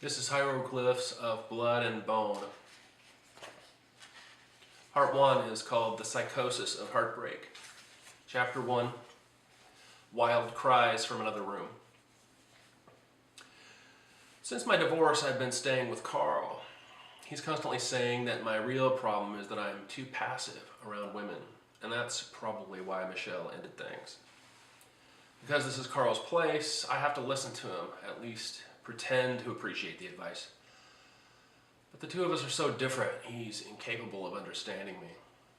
This is Hieroglyphs of Blood and Bone. Part 1 is called The Psychosis of Heartbreak. Chapter 1, Wild Cries from Another Room. Since my divorce, I've been staying with Carl. He's constantly saying that my real problem is that I'm too passive around women, and that's probably why Michelle ended things. Because this is Carl's place, I have to listen to him, at least pretend to appreciate the advice. But the two of us are so different, he's incapable of understanding me.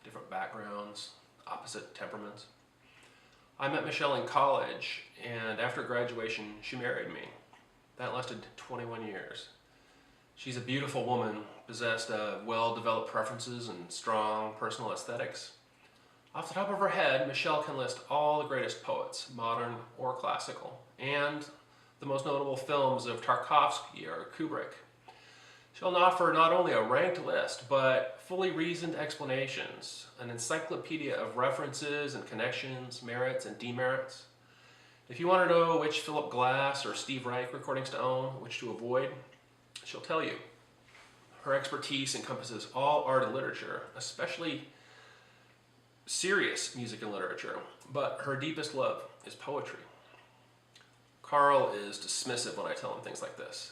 Different backgrounds, opposite temperaments. I met Michelle in college, and after graduation, she married me. That lasted 21 years. She's a beautiful woman, possessed of well-developed preferences and strong personal aesthetics. Off the top of her head, Michelle can list all the greatest poets, modern or classical, and the most notable films of Tarkovsky or Kubrick. She'll offer not only a ranked list, but fully reasoned explanations, an encyclopedia of references and connections, merits and demerits. If you want to know which Philip Glass or Steve Reich recordings to own, which to avoid, she'll tell you. Her expertise encompasses all art and literature, especially serious music and literature, but her deepest love is poetry. Carl is dismissive when I tell him things like this.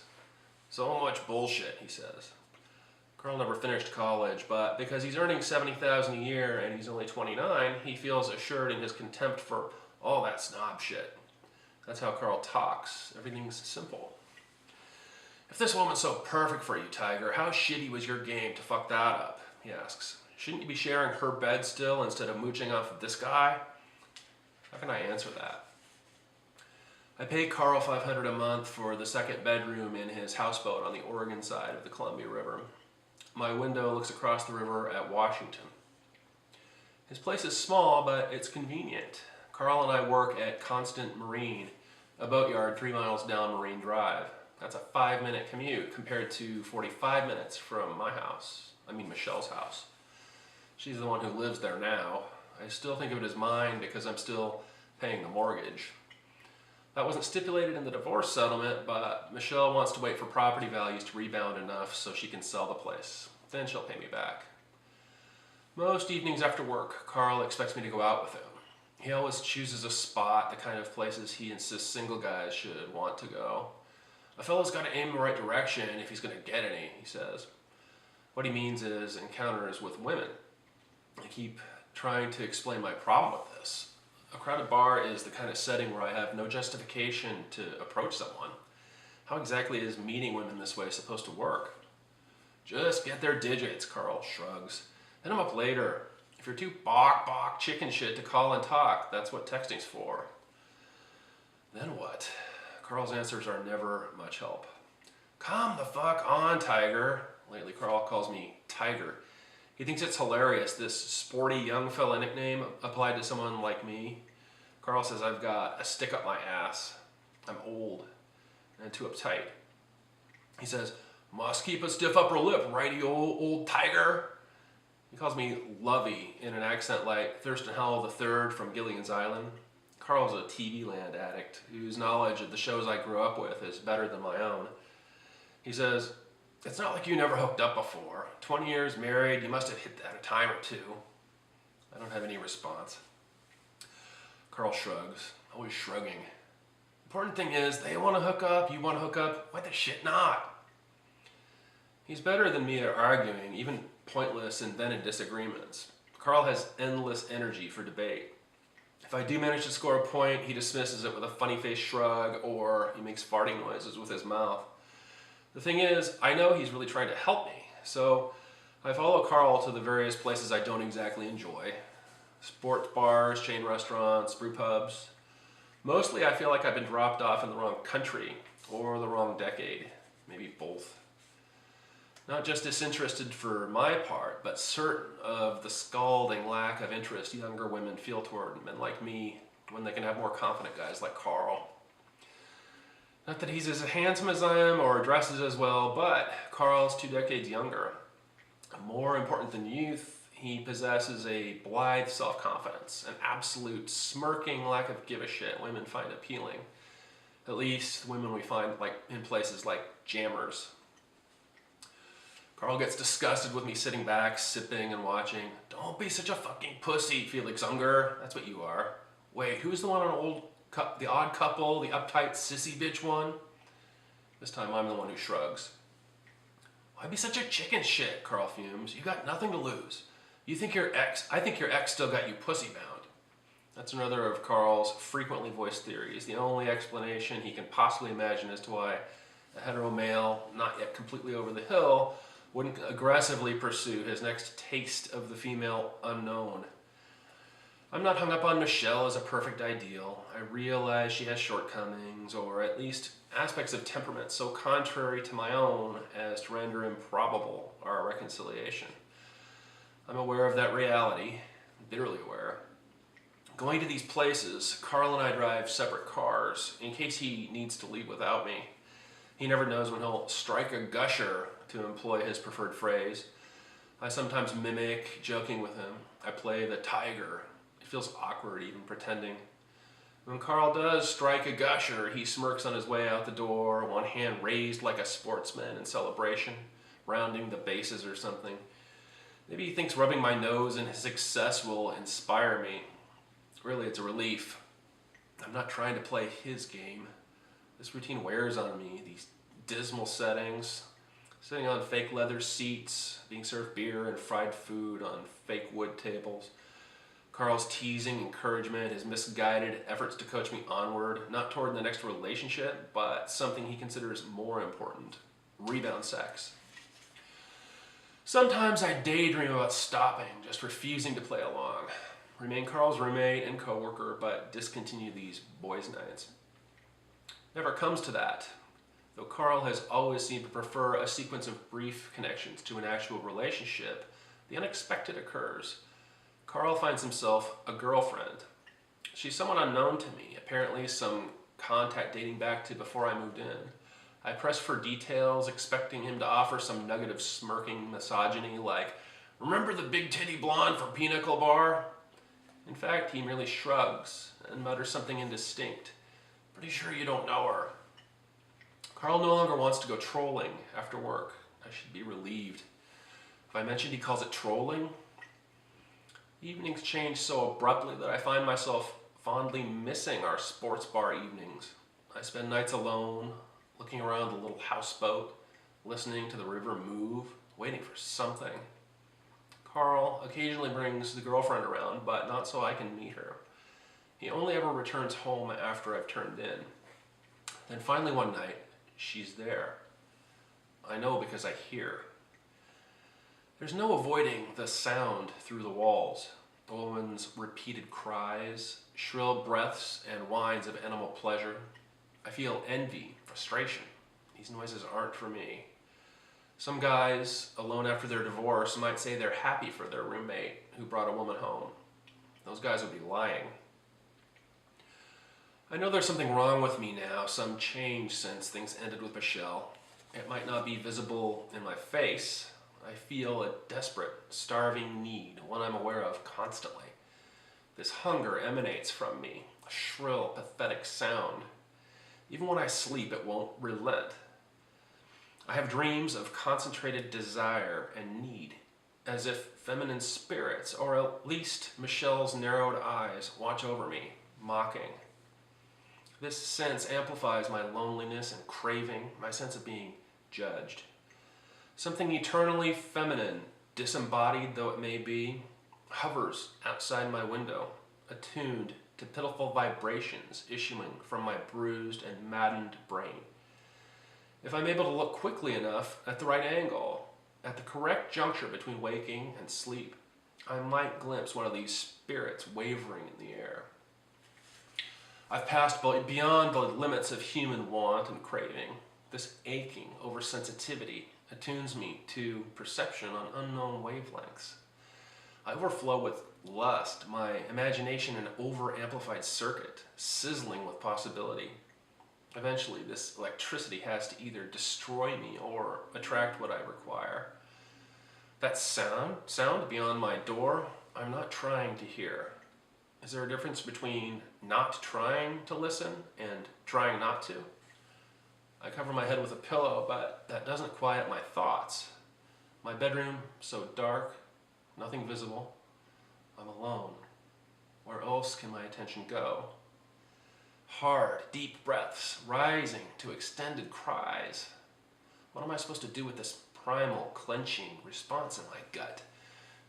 So much bullshit, he says. Carl never finished college, but because he's earning $70,000 a year and he's only 29, he feels assured in his contempt for all that snob shit. That's how Carl talks. Everything's simple. If this woman's so perfect for you, Tiger, how shitty was your game to fuck that up? He asks. Shouldn't you be sharing her bed still instead of mooching off of this guy? How can I answer that? I pay Carl $500 a month for the second bedroom in his houseboat on the Oregon side of the Columbia River. My window looks across the river at Washington. His place is small, but it's convenient. Carl and I work at Constant Marine, a boatyard 3 miles down Marine Drive. That's a 5-minute commute compared to 45 minutes from my house. I mean Michelle's house. She's the one who lives there now. I still think of it as mine because I'm still paying the mortgage. That wasn't stipulated in the divorce settlement, but Michelle wants to wait for property values to rebound enough so she can sell the place. Then she'll pay me back. Most evenings after work, Carl expects me to go out with him. He always chooses a spot, the kind of places he insists single guys should want to go. A fellow's got to aim in the right direction if he's going to get any, he says. What he means is encounters with women. I keep trying to explain my problem with this. A crowded bar is the kind of setting where I have no justification to approach someone. How exactly is meeting women this way supposed to work? Just get their digits, Carl shrugs. Hit them up later. If you're too bok chicken shit to call and talk, that's what texting's for. Then what? Carl's answers are never much help. Come the fuck on, Tiger. Lately, Carl calls me Tiger. He thinks it's hilarious, this sporty young fella nickname applied to someone like me. Carl says I've got a stick up my ass. I'm old and too uptight. He says, must keep a stiff upper lip, righty old tiger. He calls me Lovey in an accent like Thurston Howell III from Gilligan's Island. Carl's a TV Land addict whose knowledge of the shows I grew up with is better than my own. He says, it's not like you never hooked up before. 20 years married, you must have hit that a time or two. I don't have any response. Carl shrugs, always shrugging. Important thing is, they want to hook up, you want to hook up, why the shit not? He's better than me at arguing, even pointless and vented disagreements. Carl has endless energy for debate. If I do manage to score a point, he dismisses it with a funny-faced shrug, or he makes farting noises with his mouth. The thing is, I know he's really trying to help me, so I follow Carl to the various places I don't exactly enjoy. Sports bars, chain restaurants, brew pubs. Mostly I feel like I've been dropped off in the wrong country, or the wrong decade, maybe both. Not just disinterested for my part, but certain of the scalding lack of interest younger women feel toward men like me when they can have more confident guys like Carl. Not that he's as handsome as I am or dresses as well, but Carl's 2 decades younger. More important than youth, he possesses a blithe self-confidence, an absolute smirking lack of give a shit women find appealing. At least women we find like in places like Jammers. Carl gets disgusted with me sitting back, sipping and watching. Don't be such a fucking pussy, Felix Unger. That's what you are. Wait, who's the one on The Odd Couple, the uptight sissy bitch one? This time I'm the one who shrugs. Why be such a chicken shit, Carl fumes. You got nothing to lose. I think your ex still got you pussy bound. That's another of Carl's frequently voiced theories. The only explanation he can possibly imagine as to why a hetero male, not yet completely over the hill, wouldn't aggressively pursue his next taste of the female unknown. I'm not hung up on Michelle as a perfect ideal. I realize she has shortcomings, or at least aspects of temperament so contrary to my own as to render improbable our reconciliation. I'm aware of that reality, bitterly aware. Going to these places, Carl and I drive separate cars in case he needs to leave without me. He never knows when he'll strike a gusher, to employ his preferred phrase. I sometimes mimic, joking with him. I play the tiger. It feels awkward even pretending. When Carl does strike a gusher, he smirks on his way out the door, one hand raised like a sportsman in celebration, rounding the bases or something. Maybe he thinks rubbing my nose in his success will inspire me. Really, it's a relief. I'm not trying to play his game. This routine wears on me, these dismal settings, sitting on fake leather seats, being served beer and fried food on fake wood tables. Carl's teasing encouragement, his misguided efforts to coach me onward, not toward the next relationship, but something he considers more important, rebound sex. Sometimes I daydream about stopping, just refusing to play along. Remain Carl's roommate and coworker, but discontinue these boys' nights. Never comes to that. Though Carl has always seemed to prefer a sequence of brief connections to an actual relationship, the unexpected occurs. Carl finds himself a girlfriend. She's someone unknown to me, apparently some contact dating back to before I moved in. I press for details, expecting him to offer some nugget of smirking misogyny like, "Remember the big titty blonde from Pinnacle Bar?" In fact, he merely shrugs and mutters something indistinct. "Pretty sure you don't know her." Carl no longer wants to go trolling after work. I should be relieved. If I mentioned he calls it trolling? Evenings change so abruptly that I find myself fondly missing our sports bar evenings. I spend nights alone, looking around the little houseboat, listening to the river move, waiting for something. Carl occasionally brings the girlfriend around, but not so I can meet her. He only ever returns home after I've turned in. Then finally one night, she's there. I know because I hear. There's no avoiding the sound through the walls. The woman's repeated cries, shrill breaths, and whines of animal pleasure. I feel envy, frustration. These noises aren't for me. Some guys, alone after their divorce, might say they're happy for their roommate who brought a woman home. Those guys would be lying. I know there's something wrong with me now, some change since things ended with Michelle. It might not be visible in my face. I feel a desperate, starving need, one I'm aware of constantly. This hunger emanates from me, a shrill, pathetic sound. Even when I sleep, it won't relent. I have dreams of concentrated desire and need, as if feminine spirits, or at least Michelle's narrowed eyes, watch over me, mocking. This sense amplifies my loneliness and craving, my sense of being judged. Something eternally feminine, disembodied though it may be, hovers outside my window, attuned to pitiful vibrations issuing from my bruised and maddened brain. If I'm able to look quickly enough, at the right angle, at the correct juncture between waking and sleep, I might glimpse one of these spirits wavering in the air. I've passed beyond the limits of human want and craving. This aching oversensitivity attunes me to perception on unknown wavelengths. I overflow with lust, my imagination an over-amplified circuit, sizzling with possibility. Eventually, this electricity has to either destroy me or attract what I require. That sound beyond my door, I'm not trying to hear. Is there a difference between not trying to listen and trying not to? I cover my head with a pillow, but that doesn't quiet my thoughts. My bedroom, so dark, nothing visible. I'm alone. Where else can my attention go? Hard, deep breaths, rising to extended cries. What am I supposed to do with this primal, clenching response in my gut?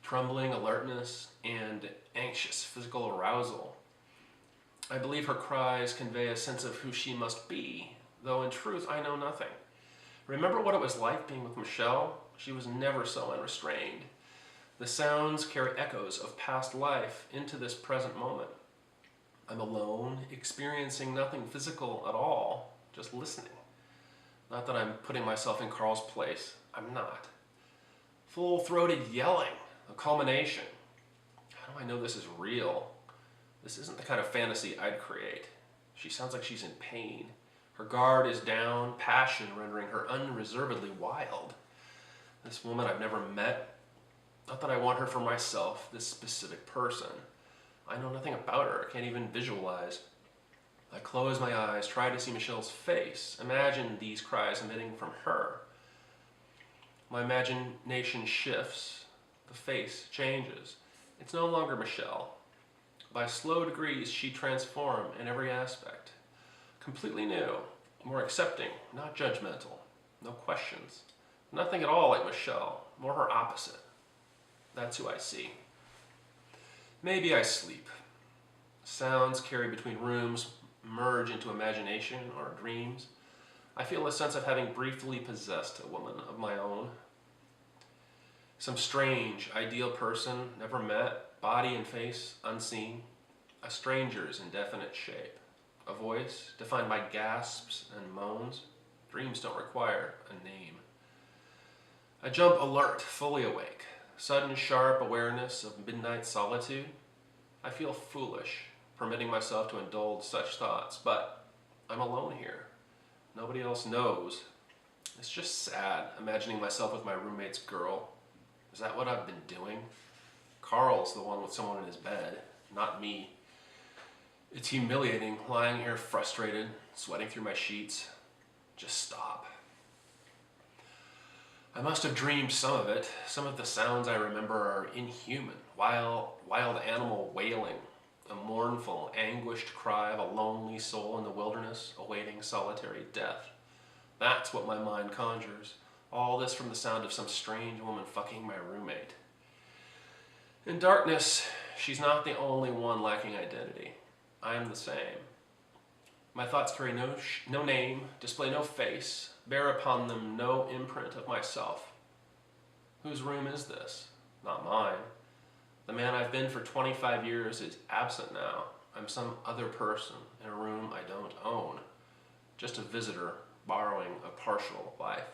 Trembling alertness and anxious physical arousal. I believe her cries convey a sense of who she must be, though in truth I know nothing. Remember what it was like being with Michelle? She was never so unrestrained. The sounds carry echoes of past life into this present moment. I'm alone, experiencing nothing physical at all, just listening. Not that I'm putting myself in Carl's place. I'm not. Full-throated yelling, a culmination. How do I know this is real? This isn't the kind of fantasy I'd create. She sounds like she's in pain. Her guard is down, passion rendering her unreservedly wild. This woman I've never met, not that I want her for myself, this specific person. I know nothing about her, I can't even visualize. I close my eyes, try to see Michelle's face, imagine these cries emitting from her. My imagination shifts, the face changes. It's no longer Michelle. By slow degrees, she transformed in every aspect. Completely new, more accepting, not judgmental, no questions. Nothing at all like Michelle, more her opposite. That's who I see. Maybe I sleep. Sounds carry between rooms merge into imagination or dreams. I feel a sense of having briefly possessed a woman of my own. Some strange, ideal person, never met, body and face unseen. A stranger's indefinite shape. A voice defined by gasps and moans. Dreams don't require a name. I jump alert, fully awake. Sudden sharp awareness of midnight solitude. I feel foolish, permitting myself to indulge such thoughts, but I'm alone here. Nobody else knows. It's just sad, imagining myself with my roommate's girl. Is that what I've been doing? Carl's the one with someone in his bed, not me. It's humiliating, lying here frustrated, sweating through my sheets. Just stop. I must have dreamed some of it. Some of the sounds I remember are inhuman. Wild animal wailing. A mournful, anguished cry of a lonely soul in the wilderness awaiting solitary death. That's what my mind conjures. All this from the sound of some strange woman fucking my roommate. In darkness, she's not the only one lacking identity. I am the same. My thoughts carry no name, display no face, bear upon them no imprint of myself. Whose room is this? Not mine. The man I've been for 25 years is absent now. I'm some other person in a room I don't own. Just a visitor borrowing a partial life.